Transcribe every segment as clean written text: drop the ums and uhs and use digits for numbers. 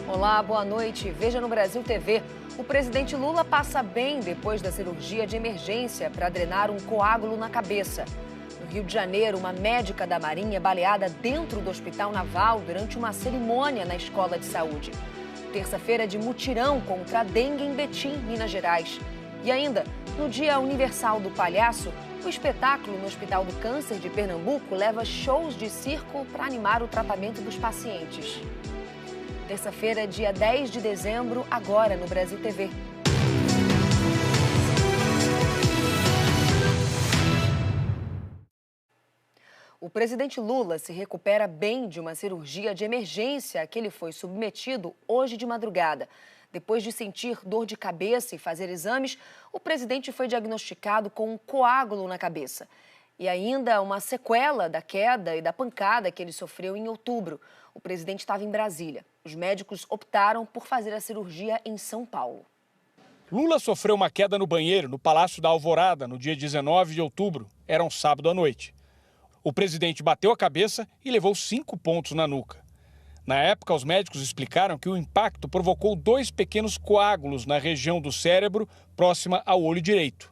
Olá, boa noite. Veja no Brasil TV. O presidente Lula passa bem depois da cirurgia de emergência para drenar um coágulo na cabeça. No Rio de Janeiro, uma médica da Marinha é baleada dentro do Hospital Naval durante uma cerimônia na Escola de Saúde. Terça-feira de mutirão contra a dengue em Betim, Minas Gerais. E ainda, no Dia Universal do Palhaço, o espetáculo no Hospital do Câncer de Pernambuco leva shows de circo para animar o tratamento dos pacientes. Terça-feira, dia 10 de dezembro, agora no Brasil TV. O presidente Lula se recupera bem de uma cirurgia de emergência a que ele foi submetido hoje de madrugada. Depois de sentir dor de cabeça e fazer exames, o presidente foi diagnosticado com um coágulo na cabeça. E ainda uma sequela da queda e da pancada que ele sofreu em outubro. O presidente estava em Brasília. Os médicos optaram por fazer a cirurgia em São Paulo. Lula sofreu uma queda no banheiro no Palácio da Alvorada no dia 19 de outubro. Era um sábado à noite. O presidente bateu a cabeça e levou 5 pontos na nuca. Na época, os médicos explicaram que o impacto provocou 2 pequenos coágulos na região do cérebro próxima ao olho direito.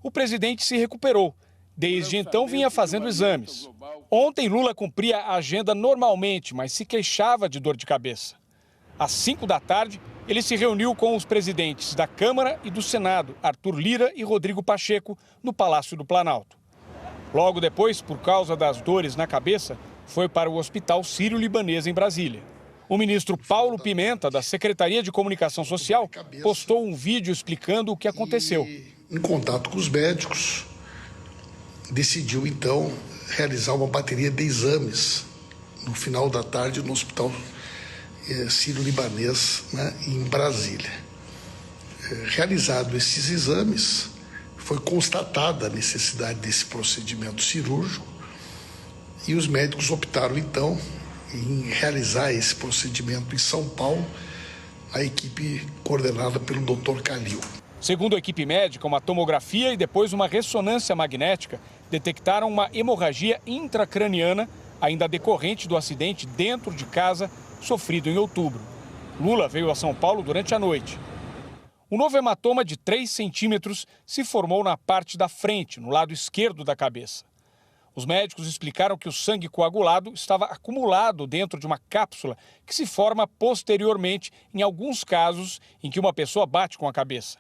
O presidente se recuperou. Desde então, vinha fazendo exames. Ontem, Lula cumpria a agenda normalmente, mas se queixava de dor de cabeça. Às 5 da tarde, ele se reuniu com os presidentes da Câmara e do Senado, Arthur Lira e Rodrigo Pacheco, no Palácio do Planalto. Logo depois, por causa das dores na cabeça, foi para o Hospital Sírio-Libanês, em Brasília. O ministro Paulo Pimenta, da Secretaria de Comunicação Social, postou um vídeo explicando o que aconteceu. Em contato com os médicos, decidiu, então, realizar uma bateria de exames no final da tarde no Hospital Sírio-Libanês, em Brasília. Realizado esses exames, foi constatada a necessidade desse procedimento cirúrgico e os médicos optaram, então, em realizar esse procedimento em São Paulo, a equipe coordenada pelo Dr. Calil. Segundo a equipe médica, uma tomografia e depois uma ressonância magnética detectaram uma hemorragia intracraniana, ainda decorrente do acidente dentro de casa, sofrido em outubro. Lula veio a São Paulo durante a noite. Um novo hematoma de 3 centímetros se formou na parte da frente, no lado esquerdo da cabeça. Os médicos explicaram que o sangue coagulado estava acumulado dentro de uma cápsula que se forma posteriormente em alguns casos em que uma pessoa bate com a cabeça.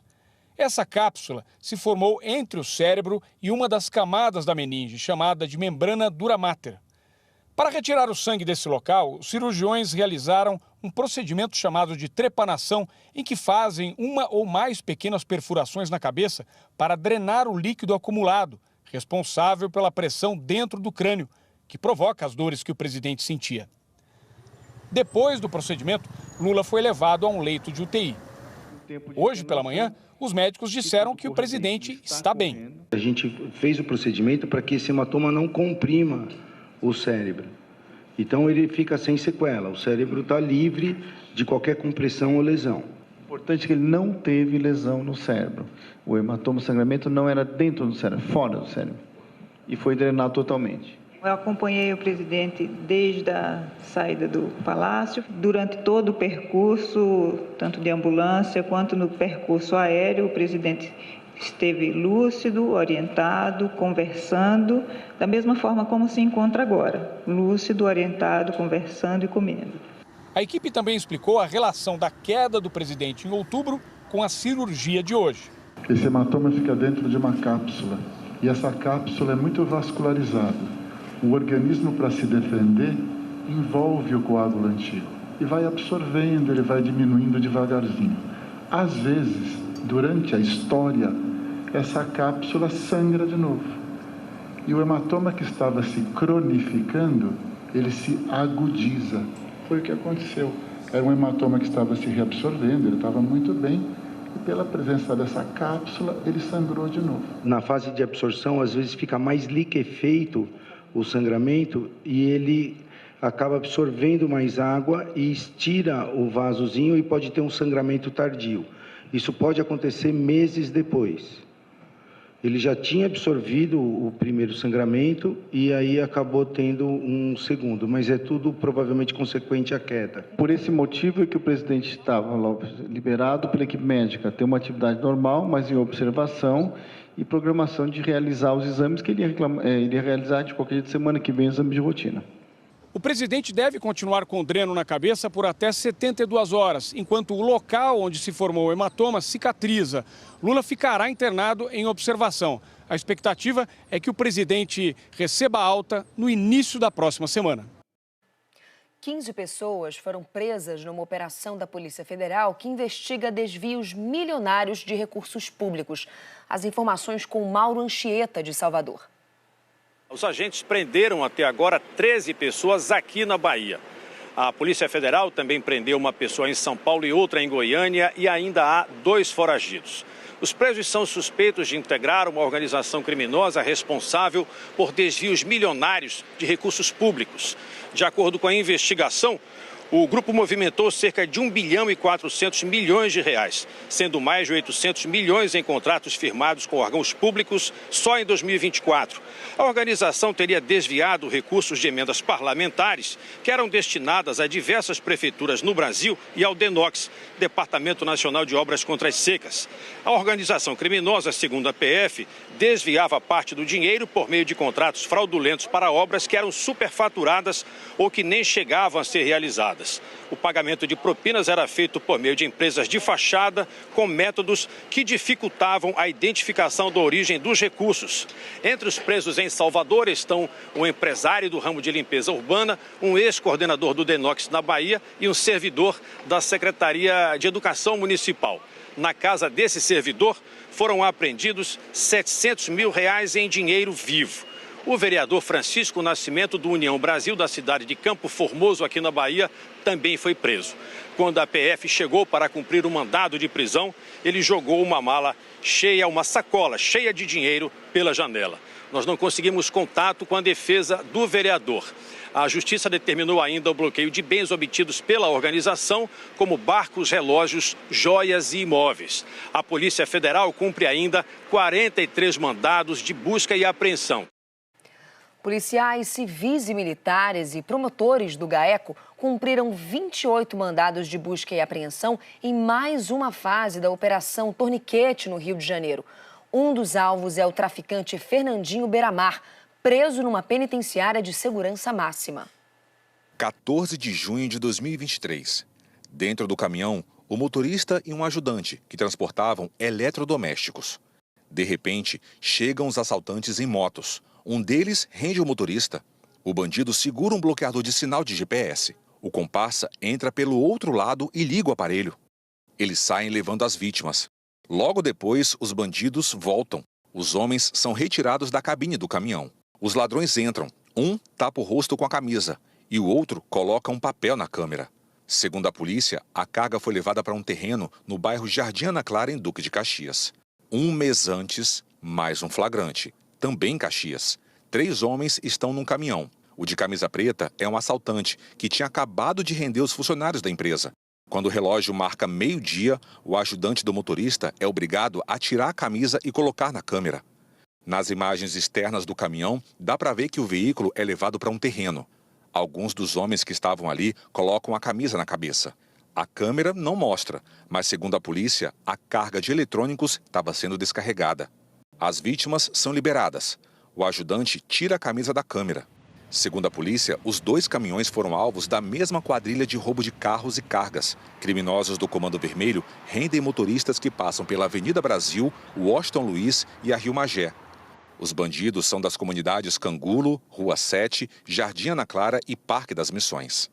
Essa cápsula se formou entre o cérebro e uma das camadas da meninge, chamada de membrana dura mater. Para retirar o sangue desse local, os cirurgiões realizaram um procedimento chamado de trepanação, em que fazem uma ou mais pequenas perfurações na cabeça para drenar o líquido acumulado, responsável pela pressão dentro do crânio, que provoca as dores que o presidente sentia. Depois do procedimento, Lula foi levado a um leito de UTI. Hoje pela manhã, os médicos disseram que o presidente está bem. A gente fez o procedimento para que esse hematoma não comprima o cérebro. Então ele fica sem sequela, o cérebro está livre de qualquer compressão ou lesão. O importante é que ele não teve lesão no cérebro. O hematoma, o sangramento não era dentro do cérebro, fora do cérebro. E foi drenado totalmente. Eu acompanhei o presidente desde a saída do palácio, durante todo o percurso, tanto de ambulância quanto no percurso aéreo, o presidente esteve lúcido, orientado, conversando, da mesma forma como se encontra agora, lúcido, orientado, conversando e comendo. A equipe também explicou a relação da queda do presidente em outubro com a cirurgia de hoje. Esse hematoma fica dentro de uma cápsula e essa cápsula é muito vascularizada. O organismo, para se defender, envolve o coágulo antigo e vai absorvendo, ele vai diminuindo devagarzinho. Às vezes, durante a história, essa cápsula sangra de novo. E o hematoma que estava se cronificando, ele se agudiza. Foi o que aconteceu. Era um hematoma que estava se reabsorvendo, ele estava muito bem, e pela presença dessa cápsula, ele sangrou de novo. Na fase de absorção, às vezes fica mais liquefeito o sangramento e ele acaba absorvendo mais água e estira o vasozinho e pode ter um sangramento tardio. Isso pode acontecer meses depois. Ele já tinha absorvido o primeiro sangramento e aí acabou tendo um segundo, mas é tudo provavelmente consequente à queda. Por esse motivo é que o presidente estava liberado pela equipe médica, ter uma atividade normal, mas em observação e programação de realizar os exames que ele iria realizar de qualquer dia de semana que vem, exames de rotina. O presidente deve continuar com dreno na cabeça por até 72 horas, enquanto o local onde se formou o hematoma cicatriza. Lula ficará internado em observação. A expectativa é que o presidente receba alta no início da próxima semana. 15 pessoas foram presas numa operação da Polícia Federal que investiga desvios milionários de recursos públicos. As informações com Mauro Anchieta, de Salvador. Os agentes prenderam até agora 13 pessoas aqui na Bahia. A Polícia Federal também prendeu uma pessoa em São Paulo e outra em Goiânia e ainda há 2 foragidos. Os presos são suspeitos de integrar uma organização criminosa responsável por desvios milionários de recursos públicos. De acordo com a investigação, o grupo movimentou cerca de 1 bilhão e 400 milhões de reais, sendo mais de 800 milhões em contratos firmados com órgãos públicos só em 2024. A organização teria desviado recursos de emendas parlamentares que eram destinadas a diversas prefeituras no Brasil e ao DENOX, Departamento Nacional de Obras contra as Secas. A organização criminosa, segundo a PF, desviava parte do dinheiro por meio de contratos fraudulentos para obras que eram superfaturadas ou que nem chegavam a ser realizadas. O pagamento de propinas era feito por meio de empresas de fachada com métodos que dificultavam a identificação da origem dos recursos. Entre os presos em Salvador estão um empresário do ramo de limpeza urbana, um ex-coordenador do DENOX na Bahia e um servidor da Secretaria de Educação Municipal. Na casa desse servidor foram apreendidos 700 mil reais em dinheiro vivo. O vereador Francisco Nascimento, do União Brasil, da cidade de Campo Formoso, aqui na Bahia, também foi preso. Quando a PF chegou para cumprir o mandado de prisão, ele jogou uma sacola cheia de dinheiro pela janela. Nós não conseguimos contato com a defesa do vereador. A Justiça determinou ainda o bloqueio de bens obtidos pela organização, como barcos, relógios, joias e imóveis. A Polícia Federal cumpre ainda 43 mandados de busca e apreensão. Policiais civis e militares e promotores do GAECO cumpriram 28 mandados de busca e apreensão em mais uma fase da Operação Torniquete, no Rio de Janeiro. Um dos alvos é o traficante Fernandinho Beiramar, preso numa penitenciária de segurança máxima. 14 de junho de 2023. Dentro do caminhão, o motorista e um ajudante que transportavam eletrodomésticos. De repente, chegam os assaltantes em motos. Um deles rende o motorista. O bandido segura um bloqueador de sinal de GPS. O comparsa entra pelo outro lado e liga o aparelho. Eles saem levando as vítimas. Logo depois, os bandidos voltam. Os homens são retirados da cabine do caminhão. Os ladrões entram. Um tapa o rosto com a camisa e o outro coloca um papel na câmera. Segundo a polícia, a carga foi levada para um terreno no bairro Jardim Ana Clara, em Duque de Caxias. Um mês antes, mais um flagrante. Também em Caxias. 3 homens estão num caminhão. O de camisa preta é um assaltante que tinha acabado de render os funcionários da empresa. Quando o relógio marca meio-dia, o ajudante do motorista é obrigado a tirar a camisa e colocar na câmera. Nas imagens externas do caminhão, dá para ver que o veículo é levado para um terreno. Alguns dos homens que estavam ali colocam a camisa na cabeça. A câmera não mostra, mas segundo a polícia, a carga de eletrônicos estava sendo descarregada. As vítimas são liberadas. O ajudante tira a camisa da câmera. Segundo a polícia, os 2 caminhões foram alvos da mesma quadrilha de roubo de carros e cargas. Criminosos do Comando Vermelho rendem motoristas que passam pela Avenida Brasil, Washington Luiz e a Rio Magé. Os bandidos são das comunidades Cangulo, Rua 7, Jardim Ana Clara e Parque das Missões.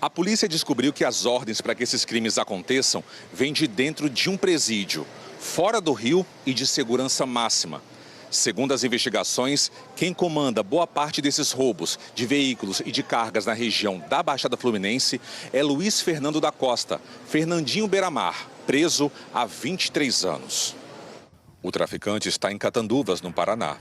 A polícia descobriu que as ordens para que esses crimes aconteçam vêm de dentro de um presídio, fora do Rio e de segurança máxima. Segundo as investigações, quem comanda boa parte desses roubos de veículos e de cargas na região da Baixada Fluminense é Luiz Fernando da Costa, Fernandinho Beiramar, preso há 23 anos. O traficante está em Catanduvas, no Paraná.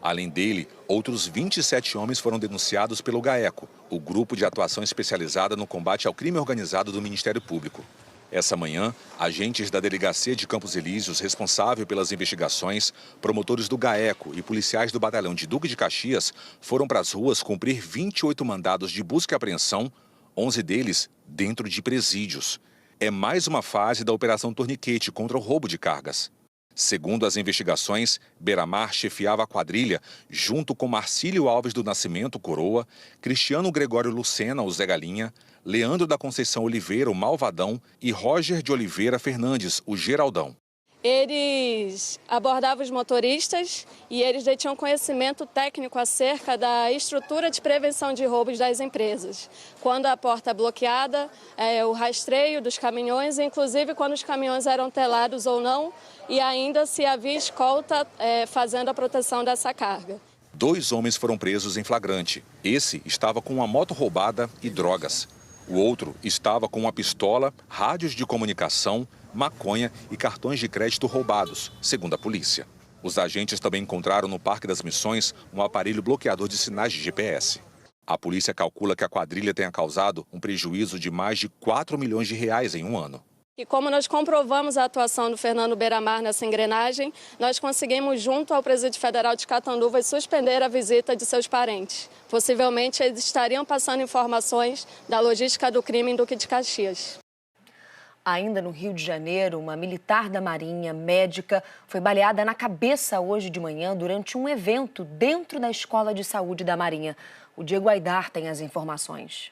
Além dele, outros 27 homens foram denunciados pelo GAECO, o Grupo de Atuação Especializada no Combate ao Crime Organizado do Ministério Público. Essa manhã, agentes da Delegacia de Campos Elíseos, responsável pelas investigações, promotores do GAECO e policiais do Batalhão de Duque de Caxias foram para as ruas cumprir 28 mandados de busca e apreensão, 11 deles dentro de presídios. É mais uma fase da Operação Torniquete contra o roubo de cargas. Segundo as investigações, Beramar chefiava a quadrilha junto com Marcílio Alves do Nascimento, Coroa, Cristiano Gregório Lucena, o Zé Galinha, Leandro da Conceição Oliveira, o Malvadão, e Roger de Oliveira Fernandes, o Geraldão. Eles abordavam os motoristas e eles detinham conhecimento técnico acerca da estrutura de prevenção de roubos das empresas. Quando a porta é bloqueada, o rastreio dos caminhões, inclusive quando os caminhões eram telados ou não, e ainda se havia escolta fazendo a proteção dessa carga. 2 homens foram presos em flagrante. Esse estava com uma moto roubada e drogas. O outro estava com uma pistola, rádios de comunicação, maconha e cartões de crédito roubados, segundo a polícia. Os agentes também encontraram no Parque das Missões um aparelho bloqueador de sinais de GPS. A polícia calcula que a quadrilha tenha causado um prejuízo de mais de 4 milhões de reais em um ano. E como nós comprovamos a atuação do Fernando Beramar nessa engrenagem, nós conseguimos, junto ao Presídio Federal de Catanduvas, suspender a visita de seus parentes. Possivelmente, eles estariam passando informações da logística do crime em Duque de Caxias. Ainda no Rio de Janeiro, uma militar da Marinha, médica, foi baleada na cabeça hoje de manhã durante um evento dentro da Escola de Saúde da Marinha. O Diego Aidar tem as informações.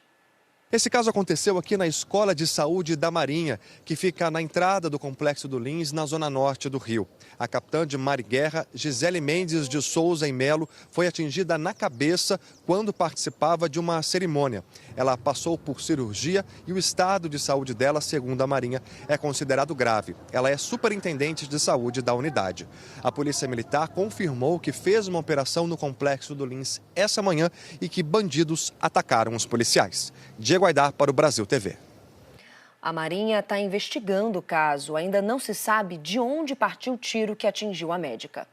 Esse caso aconteceu aqui na Escola de Saúde da Marinha, que fica na entrada do Complexo do Lins, na zona norte do Rio. A capitã de Mar e Guerra, Gisele Mendes de Souza e Melo, foi atingida na cabeça quando participava de uma cerimônia. Ela passou por cirurgia e o estado de saúde dela, segundo a Marinha, é considerado grave. Ela é superintendente de saúde da unidade. A Polícia Militar confirmou que fez uma operação no Complexo do Lins essa manhã e que bandidos atacaram os policiais. Diego Aidar para o Brasil TV. A Marinha está investigando o caso. Ainda não se sabe de onde partiu o tiro que atingiu a médica.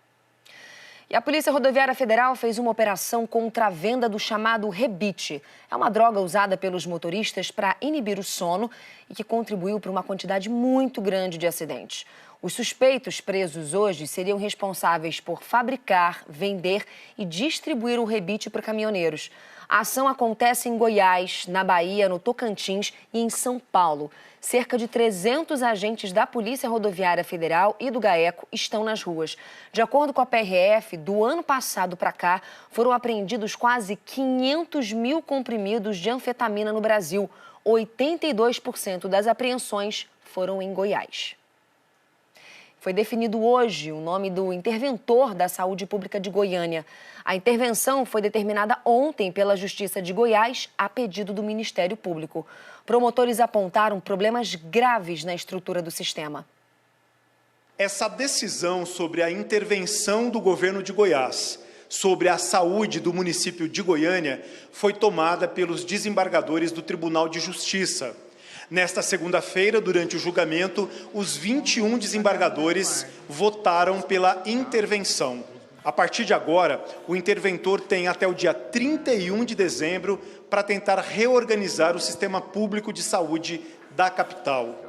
E a Polícia Rodoviária Federal fez uma operação contra a venda do chamado rebite. É uma droga usada pelos motoristas para inibir o sono e que contribuiu para uma quantidade muito grande de acidentes. Os suspeitos presos hoje seriam responsáveis por fabricar, vender e distribuir o rebite para caminhoneiros. A ação acontece em Goiás, na Bahia, no Tocantins e em São Paulo. Cerca de 300 agentes da Polícia Rodoviária Federal e do GAECO estão nas ruas. De acordo com a PRF, do ano passado para cá, foram apreendidos quase 500 mil comprimidos de anfetamina no Brasil. 82% das apreensões foram em Goiás. Foi definido hoje o nome do interventor da Saúde Pública de Goiânia. A intervenção foi determinada ontem pela Justiça de Goiás a pedido do Ministério Público. Promotores apontaram problemas graves na estrutura do sistema. Essa decisão sobre a intervenção do governo de Goiás sobre a saúde do município de Goiânia foi tomada pelos desembargadores do Tribunal de Justiça. Nesta segunda-feira, durante o julgamento, os 21 desembargadores votaram pela intervenção. A partir de agora, o interventor tem até o dia 31 de dezembro para tentar reorganizar o sistema público de saúde da capital.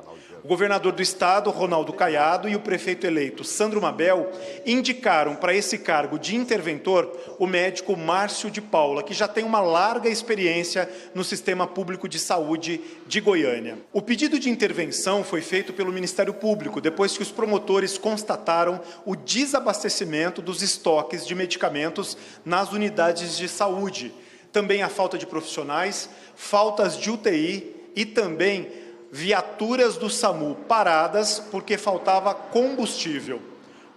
O governador do estado, Ronaldo Caiado, e o prefeito eleito, Sandro Mabel, indicaram para esse cargo de interventor o médico Márcio de Paula, que já tem uma larga experiência no sistema público de saúde de Goiânia. O pedido de intervenção foi feito pelo Ministério Público, depois que os promotores constataram o desabastecimento dos estoques de medicamentos nas unidades de saúde. Também a falta de profissionais, faltas de UTI e também viaturas do SAMU paradas porque faltava combustível.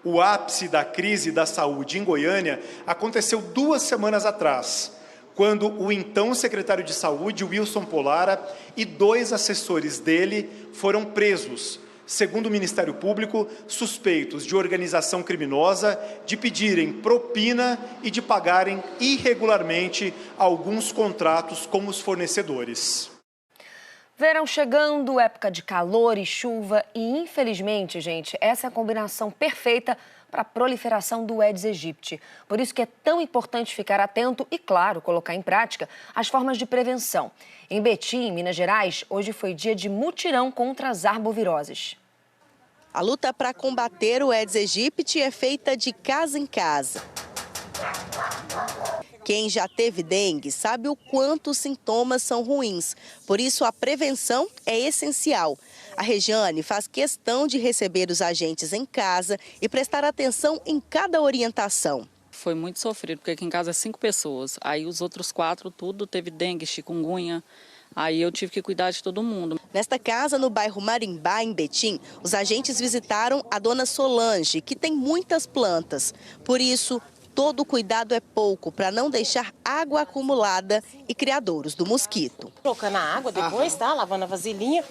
O ápice da crise da saúde em Goiânia aconteceu 2 semanas atrás, quando o então secretário de Saúde, Wilson Polara, e 2 assessores dele foram presos, segundo o Ministério Público, suspeitos de organização criminosa, de pedirem propina e de pagarem irregularmente alguns contratos com os fornecedores. Verão chegando, época de calor e chuva e, infelizmente, gente, essa é a combinação perfeita para a proliferação do Aedes aegypti. Por isso que é tão importante ficar atento e, claro, colocar em prática as formas de prevenção. Em Betim, em Minas Gerais, hoje foi dia de mutirão contra as arboviroses. A luta para combater o Aedes aegypti é feita de casa em casa. Quem já teve dengue sabe o quanto os sintomas são ruins. Por isso, a prevenção é essencial. A Regiane faz questão de receber os agentes em casa e prestar atenção em cada orientação. Foi muito sofrido, porque aqui em casa é 5 pessoas. Aí os outros 4, tudo teve dengue, chikungunya. Aí eu tive que cuidar de todo mundo. Nesta casa, no bairro Marimbá, em Betim, os agentes visitaram a dona Solange, que tem muitas plantas. Por isso, todo cuidado é pouco para não deixar água acumulada e criadouros do mosquito. Colocando a água depois, tá? Lavando a vasilhinha.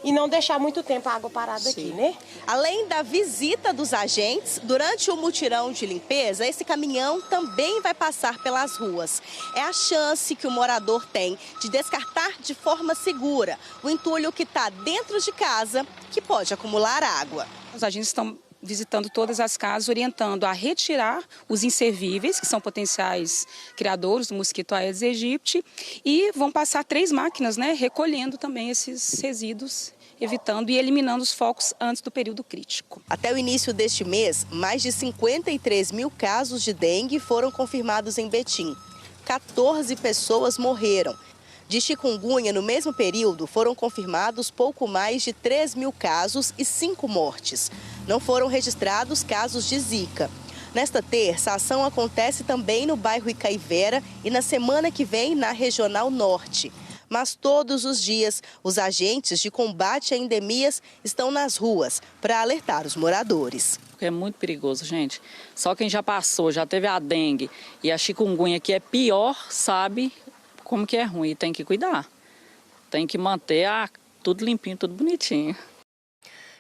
E não deixar muito tempo a água parada aqui, né? Além da visita dos agentes, durante o mutirão de limpeza, esse caminhão também vai passar pelas ruas. É a chance que o morador tem de descartar de forma segura o entulho que está dentro de casa, que pode acumular água. Os agentes estão visitando todas as casas, orientando a retirar os inservíveis, que são potenciais criadores do mosquito Aedes aegypti, e vão passar 3 máquinas, né, recolhendo também esses resíduos, evitando e eliminando os focos antes do período crítico. Até o início deste mês, mais de 53 mil casos de dengue foram confirmados em Betim. 14 pessoas morreram. De chikungunya, no mesmo período, foram confirmados pouco mais de 3 mil casos e 5 mortes. Não foram registrados casos de zika. Nesta terça, a ação acontece também no bairro Icaivera e na semana que vem na Regional Norte. Mas todos os dias, os agentes de combate a endemias estão nas ruas para alertar os moradores. É muito perigoso, gente. Só quem já passou, já teve a dengue e a chikungunya, que é pior, sabe como que é ruim, tem que cuidar. Tem que manter tudo limpinho, tudo bonitinho.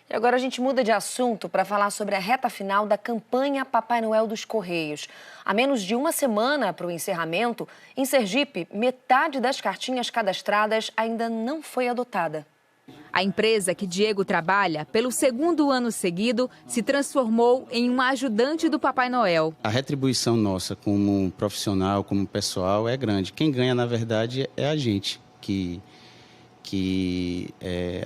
E agora a gente muda de assunto para falar sobre a reta final da campanha Papai Noel dos Correios. Há menos de uma semana para o encerramento, em Sergipe, metade das cartinhas cadastradas ainda não foi adotada. A empresa que Diego trabalha, pelo 2º ano seguido, se transformou em uma ajudante do Papai Noel. A retribuição nossa como profissional, como pessoal, é grande. Quem ganha, na verdade, é a gente, que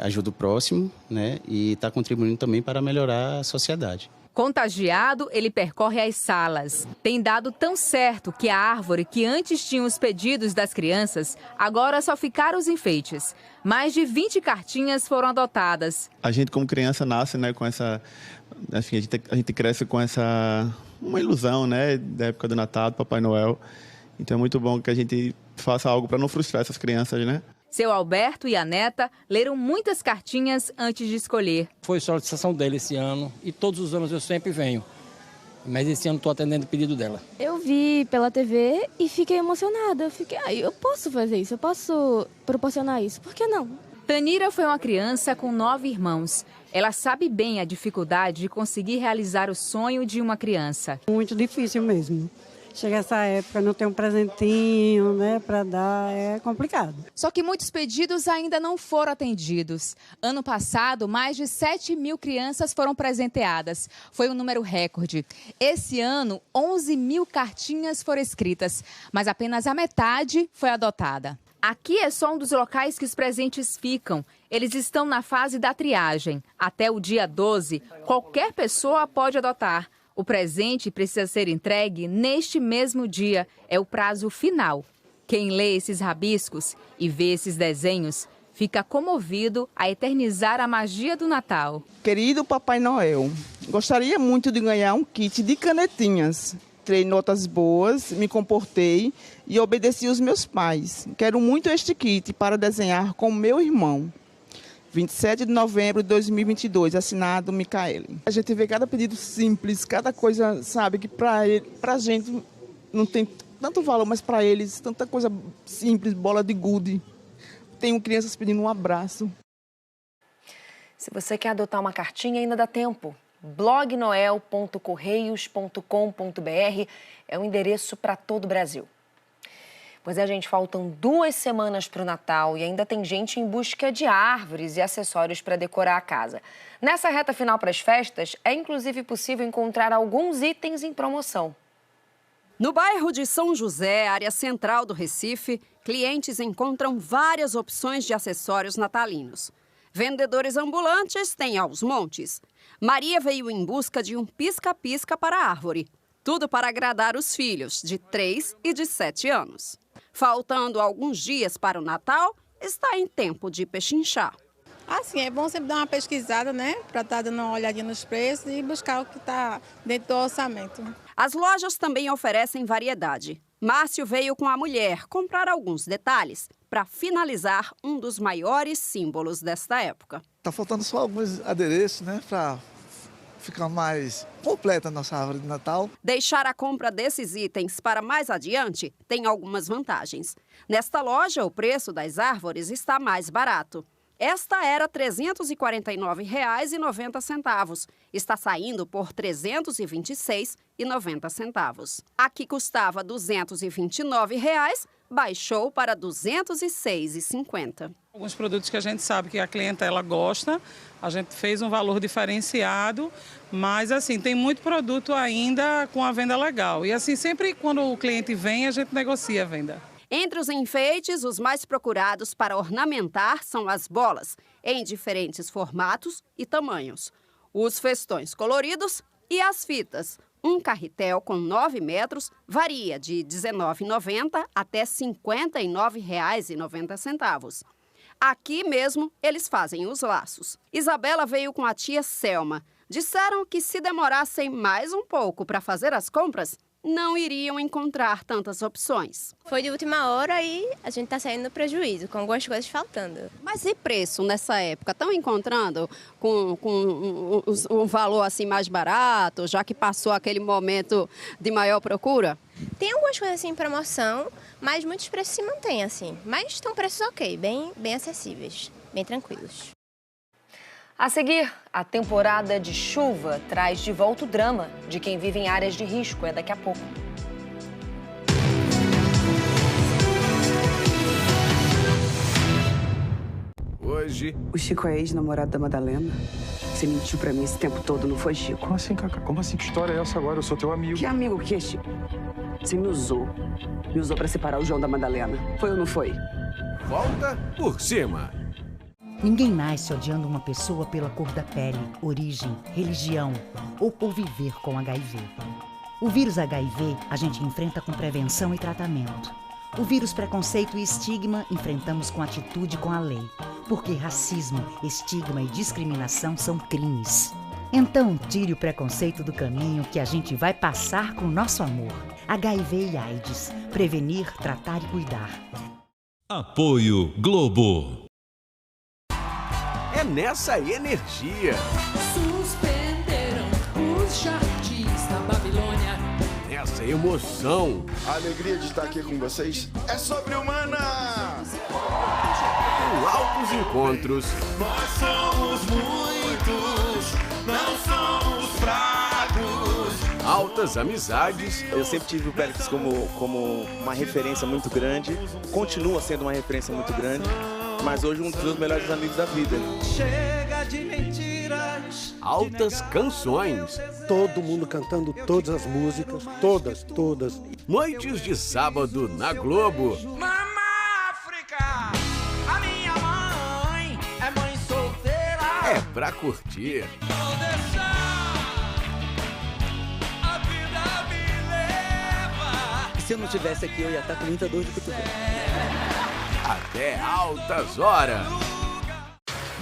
ajuda o próximo, né, e está contribuindo também para melhorar a sociedade. Contagiado, ele percorre as salas. Tem dado tão certo que a árvore que antes tinha os pedidos das crianças, agora só ficaram os enfeites. Mais de 20 cartinhas foram adotadas. A gente, como criança, nasce, né, com essa... Enfim, a gente cresce com uma ilusão, né, da época do Natal, do Papai Noel. Então é muito bom que a gente faça algo para não frustrar essas crianças, né? Seu Alberto e a neta leram muitas cartinhas antes de escolher. Foi solicitação dele esse ano e todos os anos eu sempre venho. Mas esse ano estou atendendo o pedido dela. Eu vi pela TV e fiquei emocionada. Eu posso fazer isso, eu posso proporcionar isso, por que não? Tanira foi uma criança com 9 irmãos. Ela sabe bem a dificuldade de conseguir realizar o sonho de uma criança. Muito difícil mesmo. Chega essa época, não tem um presentinho, né, para dar, é complicado. Só que muitos pedidos ainda não foram atendidos. Ano passado, mais de 7 mil crianças foram presenteadas. Foi um número recorde. Esse ano, 11 mil cartinhas foram escritas, mas apenas a metade foi adotada. Aqui é só um dos locais que os presentes ficam. Eles estão na fase da triagem. Até o dia 12, qualquer pessoa pode adotar. O presente precisa ser entregue neste mesmo dia, é o prazo final. Quem lê esses rabiscos e vê esses desenhos fica comovido a eternizar a magia do Natal. Querido Papai Noel, gostaria muito de ganhar um kit de canetinhas. Tirei notas boas, me comportei e obedeci os meus pais. Quero muito este kit para desenhar com meu irmão. 27 de novembro de 2022, assinado Micaele. A gente vê cada pedido simples, cada coisa, sabe, que pra gente não tem tanto valor, mas para eles, tanta coisa simples, bola de gude. Tenho crianças pedindo um abraço. Se você quer adotar uma cartinha, ainda dá tempo. blognoel.correios.com.br é um endereço para todo o Brasil. Pois é, gente, faltam 2 semanas para o Natal e ainda tem gente em busca de árvores e acessórios para decorar a casa. Nessa reta final para as festas, é inclusive possível encontrar alguns itens em promoção. No bairro de São José, área central do Recife, clientes encontram várias opções de acessórios natalinos. Vendedores ambulantes têm aos montes. Maria veio em busca de um pisca-pisca para a árvore. Tudo para agradar os filhos, de 3 e de 7 anos. Faltando alguns dias para o Natal, está em tempo de pechinchar. Assim, é bom sempre dar uma pesquisada, né? Para estar dando uma olhadinha nos preços e buscar o que está dentro do orçamento. As lojas também oferecem variedade. Márcio veio com a mulher comprar alguns detalhes para finalizar um dos maiores símbolos desta época. Está faltando só alguns adereços, né? Para ficar mais completa a nossa árvore de Natal. Deixar a compra desses itens para mais adiante tem algumas vantagens. Nesta loja, o preço das árvores está mais barato. Esta era R$ 349,90. Está saindo por R$ 326,90. A que custava R$ 229, baixou para R$ 206,50. Alguns produtos que a gente sabe que a clientela gosta, a gente fez um valor diferenciado, mas assim, tem muito produto ainda com a venda legal. E assim, sempre quando o cliente vem, a gente negocia a venda. Entre os enfeites, os mais procurados para ornamentar são as bolas, em diferentes formatos e tamanhos, os festões coloridos e as fitas. Um carretel com 9 metros varia de R$ 19,90 até R$ 59,90. Aqui mesmo, eles fazem os laços. Isabela veio com a tia Selma. Disseram que se demorassem mais um pouco para fazer as compras, não iriam encontrar tantas opções. Foi de última hora e a gente está saindo no prejuízo, com algumas coisas faltando. Mas e preço nessa época? Estão encontrando com um valor assim mais barato, já que passou aquele momento de maior procura? Tem algumas coisas assim em promoção, mas muitos preços se mantêm assim. Mas estão preços ok, bem acessíveis, bem tranquilos. A seguir, a temporada de chuva traz de volta o drama de quem vive em áreas de risco. É daqui a pouco. Hoje... O Chico é ex-namorado da Madalena. Você mentiu pra mim esse tempo todo, não foi, Chico? Como assim, Cacá? Como assim? Que história é essa agora? Eu sou teu amigo. Que amigo que, Chico? Você me usou. Me usou pra separar o João da Madalena. Foi ou não foi? Volta por cima. Ninguém nasce odiando uma pessoa pela cor da pele, origem, religião ou por viver com HIV. O vírus HIV a gente enfrenta com prevenção e tratamento. O vírus preconceito e estigma enfrentamos com atitude com a lei, porque racismo, estigma e discriminação são crimes. Então tire o preconceito do caminho que a gente vai passar com nosso amor. HIV e AIDS, prevenir, tratar e cuidar. Apoio Globo. É nessa energia. Suspenderam os jardins da Babilônia. Nessa emoção. A alegria de estar aqui com vocês é sobre-humana. Com altos encontros. Nós somos muitos, não somos fracos. Altas amizades. Eu sempre tive o Pélix como uma referência muito grande. Continua sendo uma referência muito grande. Mas hoje um dos meus melhores amigos da vida. Chega de mentiras. Altas canções. Todo mundo cantando todas as músicas, todas. Noites de sábado na Globo. Mama África, a minha mãe é mãe solteira. É pra curtir. Vou deixar, a vida me leva. Se eu não estivesse aqui, eu ia estar com muita dor de cotovelo. Até altas horas.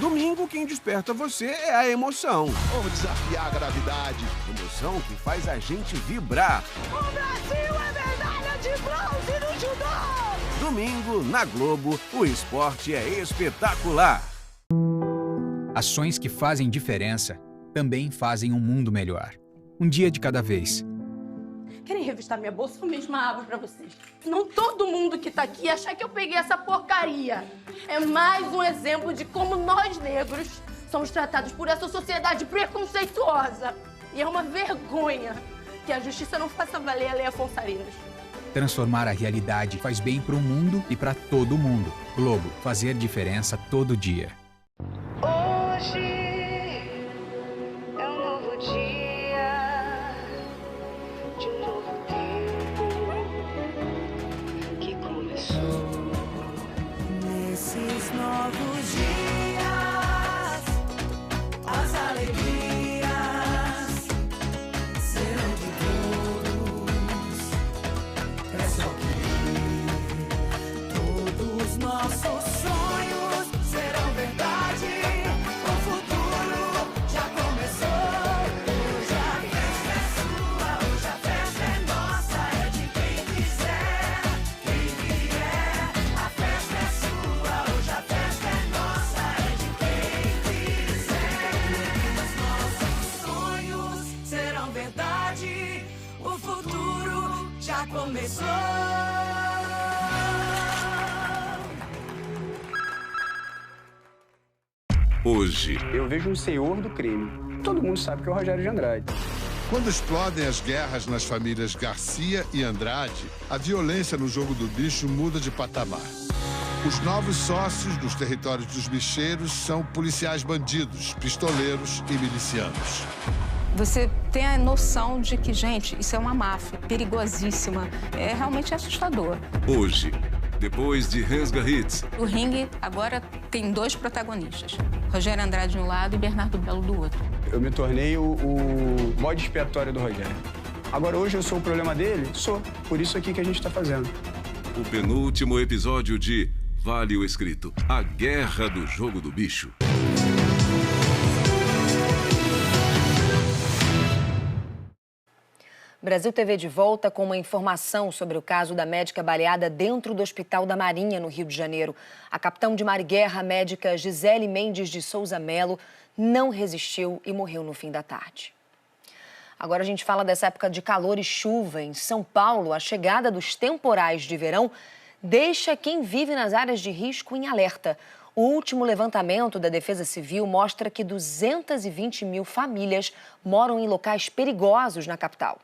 Domingo, quem desperta você é a emoção. Vamos desafiar a gravidade. Emoção que faz a gente vibrar. O Brasil é medalha de bronze no judô. Domingo, na Globo, o esporte é espetacular. Ações que fazem diferença também fazem um mundo melhor. Um dia de cada vez. Querem revistar minha bolsa? Eu mesma abro pra vocês. Não todo mundo que tá aqui achar que eu peguei essa porcaria. É mais um exemplo de como nós, negros, somos tratados por essa sociedade preconceituosa. E é uma vergonha que a justiça não faça valer a Lei Afonso Arinos. Transformar a realidade faz bem para o mundo e para todo mundo. Globo, fazer diferença todo dia. Hoje é um novo dia, de um novo tempo que começou. Nesses novos dias, as alegrias serão de todos. É só que todos nossos sonhos serão verdade. O futuro já começou. Hoje a festa é sua, hoje a festa é nossa. É de quem quiser, quem vier. A festa é sua, hoje a festa é nossa. É de quem quiser. Os nossos sonhos serão verdade. O futuro já começou. Hoje, eu vejo um senhor do crime. Todo mundo sabe que é o Rogério de Andrade. Quando explodem as guerras nas famílias Garcia e Andrade, a violência no jogo do bicho muda de patamar. Os novos sócios dos territórios dos bicheiros são policiais bandidos, pistoleiros e milicianos. Você tem a noção de que, gente, isso é uma máfia perigosíssima. É realmente assustador. hoje, depois de Resga Hits, O ringue agora tem dois protagonistas. Rogério Andrade de um lado e Bernardo Belo do outro. Eu me tornei o bode expiatório do Rogério. Agora, hoje eu sou o problema dele? Sou. Por isso aqui que a gente está fazendo. o penúltimo episódio de Vale o Escrito, a Guerra do Jogo do Bicho. Brasil TV de volta com uma informação sobre o caso da médica baleada dentro do Hospital da Marinha, no Rio de Janeiro. A capitão de mar e guerra, a médica Gisele Mendes de Souza Melo, não resistiu e morreu no fim da tarde. Agora a gente fala dessa época de calor e chuva. Em São Paulo, a chegada dos temporais de verão deixa quem vive nas áreas de risco em alerta. O último levantamento da Defesa Civil mostra que 220 mil famílias moram em locais perigosos na capital.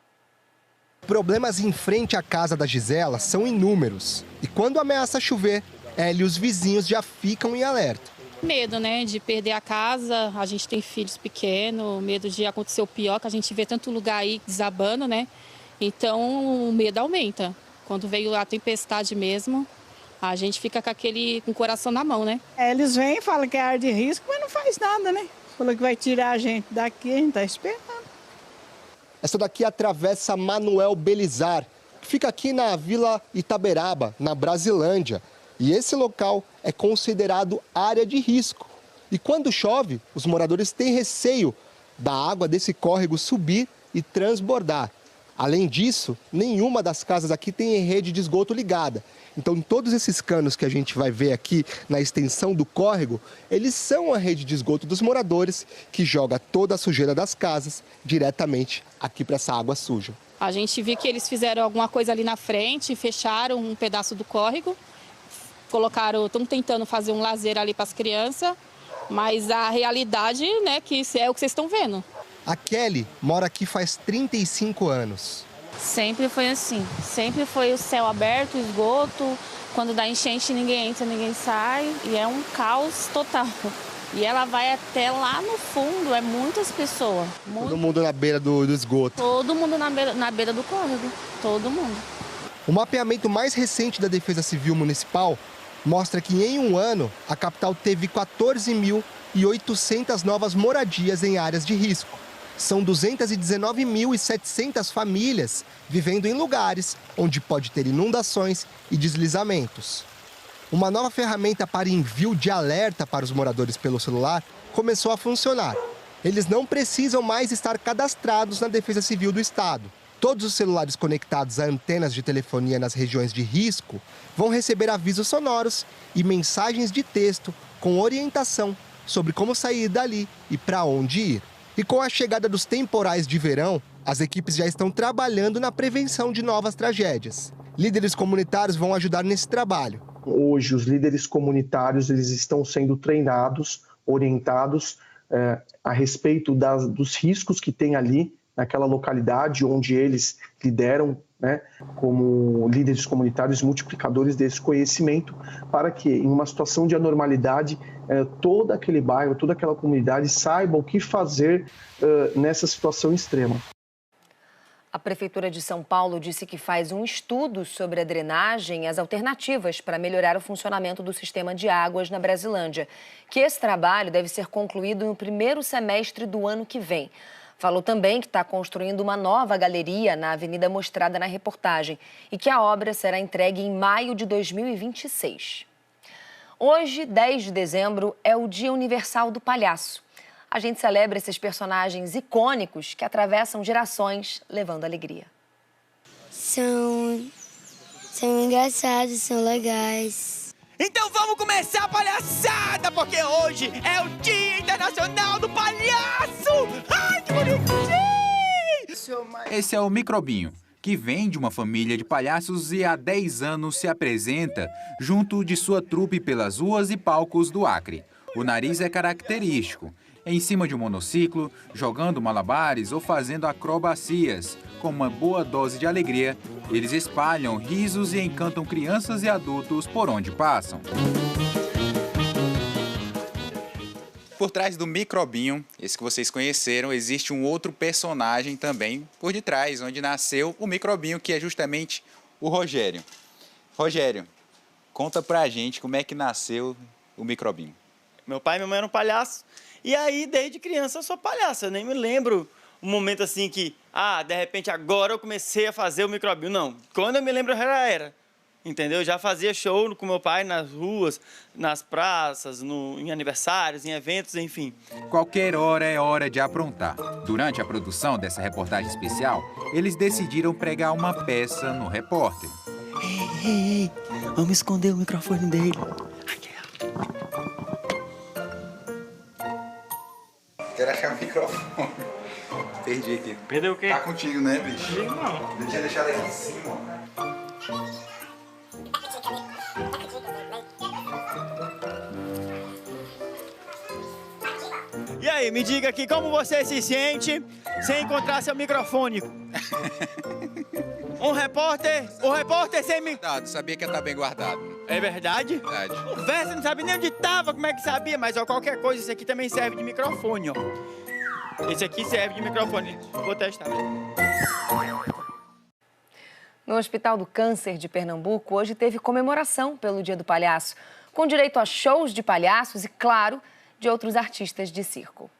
Problemas em frente à casa da Gisela são inúmeros. E quando ameaça chover, ela e os vizinhos já ficam em alerta. Medo, né, de perder a casa, a gente tem filhos pequenos, medo de acontecer o pior, que a gente vê tanto lugar aí desabando, né? Então o medo aumenta. Quando veio a tempestade mesmo, a gente fica com o coração na mão, né? Eles vêm, falam que é área de risco, mas não faz nada, né? Falou que vai tirar a gente daqui, a gente tá esperando. Essa daqui atravessa Manuel Belizar, que fica aqui na Vila Itaberaba, na Brasilândia. E esse local é considerado área de risco. E quando chove, os moradores têm receio da água desse córrego subir e transbordar. Além disso, nenhuma das casas aqui tem rede de esgoto ligada. Então, todos esses canos que a gente vai ver aqui na extensão do córrego, eles são a rede de esgoto dos moradores que joga toda a sujeira das casas diretamente aqui para essa água suja. A gente viu que eles fizeram alguma coisa ali na frente, fecharam um pedaço do córrego, estão tentando fazer um lazer ali para as crianças, mas a realidade, né, que é o que vocês estão vendo. A Kelly mora aqui faz 35 anos. Sempre foi assim, sempre foi o céu aberto, o esgoto, quando dá enchente ninguém entra, ninguém sai, e é um caos total. E ela vai até lá no fundo, é muitas pessoas. Todo mundo na beira do esgoto. Todo mundo na beira do córrego, todo mundo. O mapeamento mais recente da Defesa Civil Municipal mostra que em um ano a capital teve 14.800 novas moradias em áreas de risco. São 219.700 famílias vivendo em lugares onde pode ter inundações e deslizamentos. Uma nova ferramenta para envio de alerta para os moradores pelo celular começou a funcionar. Eles não precisam mais estar cadastrados na Defesa Civil do Estado. Todos os celulares conectados a antenas de telefonia nas regiões de risco vão receber avisos sonoros e mensagens de texto com orientação sobre como sair dali e para onde ir. E com a chegada dos temporais de verão, as equipes já estão trabalhando na prevenção de novas tragédias. Líderes comunitários vão ajudar nesse trabalho. Hoje, os líderes comunitários eles estão sendo treinados, orientados a respeito dos riscos que tem ali naquela localidade onde eles lideram né, como líderes comunitários multiplicadores desse conhecimento, para que, em uma situação de anormalidade, todo aquele bairro, toda aquela comunidade saiba o que fazer nessa situação extrema. A Prefeitura de São Paulo disse que faz um estudo sobre a drenagem e as alternativas para melhorar o funcionamento do sistema de águas na Brasilândia, que esse trabalho deve ser concluído no primeiro semestre do ano que vem. Falou também que está construindo uma nova galeria na avenida mostrada na reportagem e que a obra será entregue em maio de 2026. Hoje, 10 de dezembro, é o Dia Universal do Palhaço. A gente celebra esses personagens icônicos que atravessam gerações, levando alegria. São engraçados, são legais. Então vamos começar a palhaçada, porque hoje é o Dia Internacional do Palhaço! Ai, que bonitinho! Esse é o Microbinho, que vem de uma família de palhaços e há 10 anos se apresenta junto de sua trupe pelas ruas e palcos do Acre. O nariz é característico. Em cima de um monociclo, jogando malabares ou fazendo acrobacias. Com uma boa dose de alegria, eles espalham risos e encantam crianças e adultos por onde passam. Por trás do Microbinho, esse que vocês conheceram, existe um outro personagem também por detrás, onde nasceu o Microbinho, que é justamente o Rogério. Rogério, conta pra gente como é que nasceu o Microbinho. Meu pai e minha mãe eram palhaços. E aí, desde criança, eu sou palhaço. Eu nem me lembro um momento assim que, de repente, agora eu comecei a fazer o Microbinho. Não, quando eu me lembro, eu já era. Entendeu? Eu já fazia show com meu pai nas ruas, nas praças, em aniversários, em eventos, enfim. Qualquer hora é hora de aprontar. Durante a produção dessa reportagem especial, eles decidiram pregar uma peça no repórter. Ei, vamos esconder o microfone dele. Quero achar o microfone. Perdi aqui. Perdeu o quê? Tá contigo, né, bicho? Não. Eu tinha deixado aqui em cima. E aí, me diga aqui como você se sente sem encontrar seu microfone? O repórter sem microfone. Sabia que ia estar bem guardado. É verdade? Verdade. Conversa, não sabe nem onde estava, como é que sabia, mas qualquer coisa, esse aqui também serve de microfone, ó. Esse aqui serve de microfone. Vou testar. No Hospital do Câncer de Pernambuco, hoje teve comemoração pelo Dia do Palhaço, com direito a shows de palhaços e, claro, de outros artistas de circo.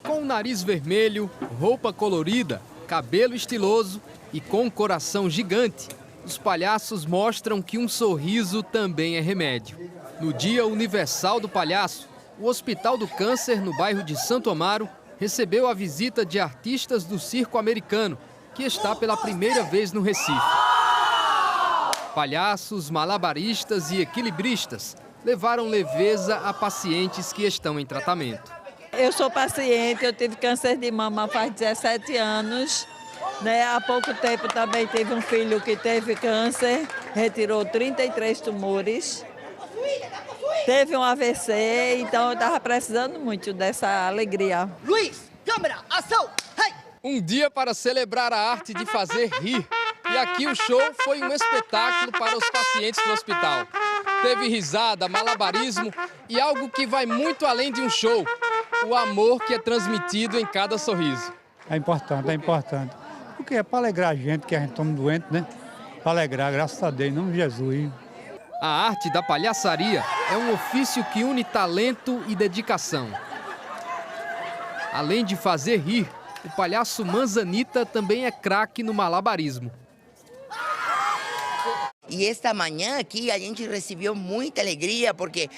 Com o nariz vermelho, roupa colorida, cabelo estiloso e com um coração gigante, os palhaços mostram que um sorriso também é remédio. No Dia Universal do Palhaço, o Hospital do Câncer, no bairro de Santo Amaro, recebeu a visita de artistas do circo americano, que está pela primeira vez no Recife. Palhaços, malabaristas e equilibristas levaram leveza a pacientes que estão em tratamento. Eu sou paciente, eu tive câncer de mama faz 17 anos. Há pouco tempo também teve um filho que teve câncer, retirou 33 tumores. Teve um AVC, então eu estava precisando muito dessa alegria. Luiz, câmera, ação! Hey! Um dia para celebrar a arte de fazer rir. E aqui o show foi um espetáculo para os pacientes do hospital. Teve risada, malabarismo e algo que vai muito além de um show. O amor que é transmitido em cada sorriso. É importante. Porque é para alegrar a gente, que a gente toma doente, né? Para alegrar, graças a Deus, em nome de Jesus. A arte da palhaçaria é um ofício que une talento e dedicação. Além de fazer rir, o palhaço Manzanita também é craque no malabarismo. E esta manhã aqui a gente recebeu muita alegria, porque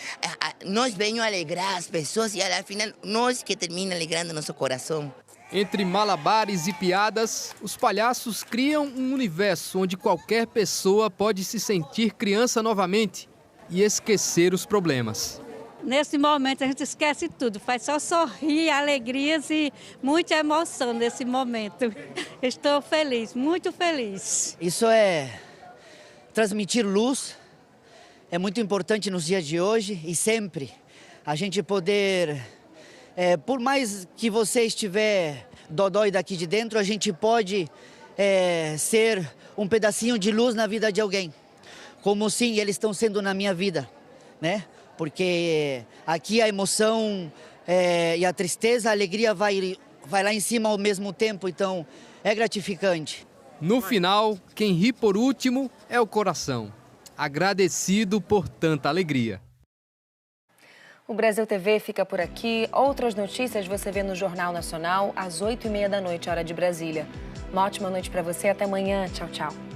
nós venhamos alegrar as pessoas e, ao final, nós que termina alegrando nosso coração. Entre malabares e piadas, os palhaços criam um universo onde qualquer pessoa pode se sentir criança novamente e esquecer os problemas. Nesse momento a gente esquece tudo, faz só sorrir, alegrias e muita emoção nesse momento. Estou feliz, muito feliz. Isso é transmitir luz, é muito importante nos dias de hoje e sempre a gente poder, por mais que você estiver dodói daqui de dentro, a gente pode ser um pedacinho de luz na vida de alguém. Como sim, eles estão sendo na minha vida, né? Porque aqui a emoção e a tristeza, a alegria vai lá em cima ao mesmo tempo, então é gratificante. No final, quem ri por último é o coração, agradecido por tanta alegria. O Brasil TV fica por aqui. Outras notícias você vê no Jornal Nacional às 8h30 da noite, hora de Brasília. Uma ótima noite para você. Até amanhã. Tchau, tchau.